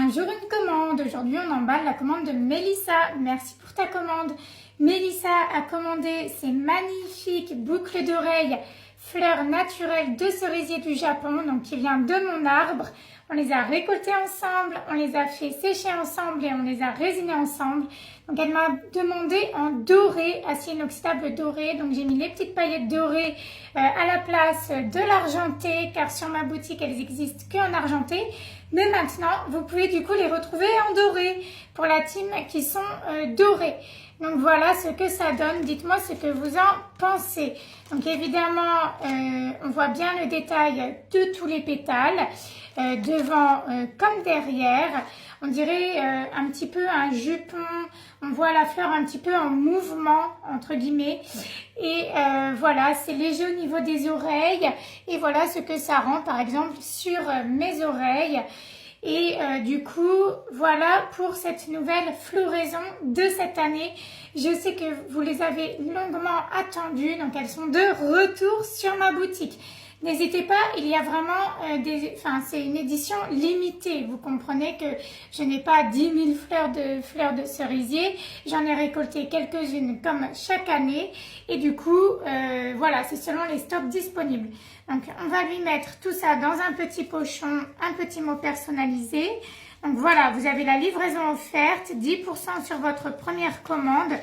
Un jour une commande. Aujourd'hui on emballe la commande de Mélissa. Merci pour ta commande. Mélissa a commandé ces magnifiques boucles d'oreilles fleurs naturelles de cerisier du Japon, donc qui vient de mon arbre. On les a récoltées ensemble, on les a fait sécher ensemble et on les a résinées ensemble. Donc elle m'a demandé en doré, acier inoxydable doré. Donc j'ai mis les petites paillettes dorées à la place de l'argenté, car sur ma boutique elles existent qu'en argenté. Mais maintenant vous pouvez du coup les retrouver en doré pour la team qui sont dorées. Donc voilà ce que ça donne, dites-moi ce que vous en pensez. Donc évidemment, on voit bien le détail de tous les pétales, devant comme derrière. On dirait un petit peu un jupon, on voit la fleur un petit peu en mouvement, entre guillemets. Et voilà, c'est léger au niveau des oreilles. Et voilà ce que ça rend par exemple sur mes oreilles. Et du coup, voilà pour cette nouvelle floraison de cette année. Je sais que vous les avez longuement attendues, donc elles sont de retour sur ma boutique. N'hésitez pas, il y a vraiment c'est une édition limitée. Vous comprenez que je n'ai pas 10 000 fleurs de cerisier. J'en ai récolté quelques-unes comme chaque année. Et du coup, voilà, c'est selon les stocks disponibles. Donc, on va lui mettre tout ça dans un petit pochon, un petit mot personnalisé. Donc voilà, vous avez la livraison offerte, 10% sur votre première commande.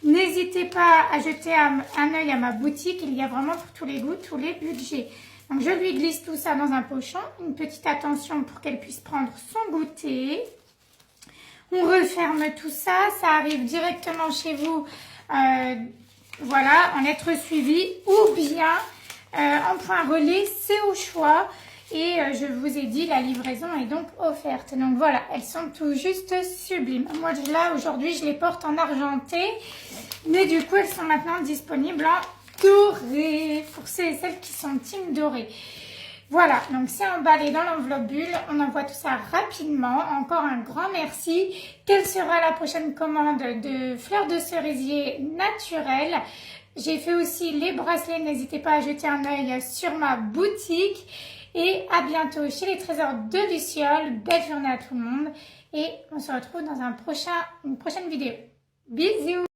N'hésitez pas à jeter un œil à ma boutique, il y a vraiment pour tous les goûts, tous les budgets. Donc je lui glisse tout ça dans un pochon, une petite attention pour qu'elle puisse prendre son goûter. On referme tout ça, ça arrive directement chez vous, voilà, en lettres suivies ou bien en point relais, c'est au choix. Et je vous ai dit, la livraison est donc offerte. Donc voilà, elles sont tout juste sublimes. Moi là, aujourd'hui, je les porte en argenté. Mais du coup, elles sont maintenant disponibles en doré. Pour celles qui sont team doré. Voilà, donc c'est emballé dans l'enveloppe bulle. On envoie tout ça rapidement. Encore un grand merci. Quelle sera la prochaine commande de fleurs de cerisier naturelles? J'ai fait aussi les bracelets. N'hésitez pas à jeter un œil sur ma boutique. Et à bientôt chez les trésors de Luciole. Belle journée à tout le monde. Et on se retrouve dans une prochaine vidéo. Bisous!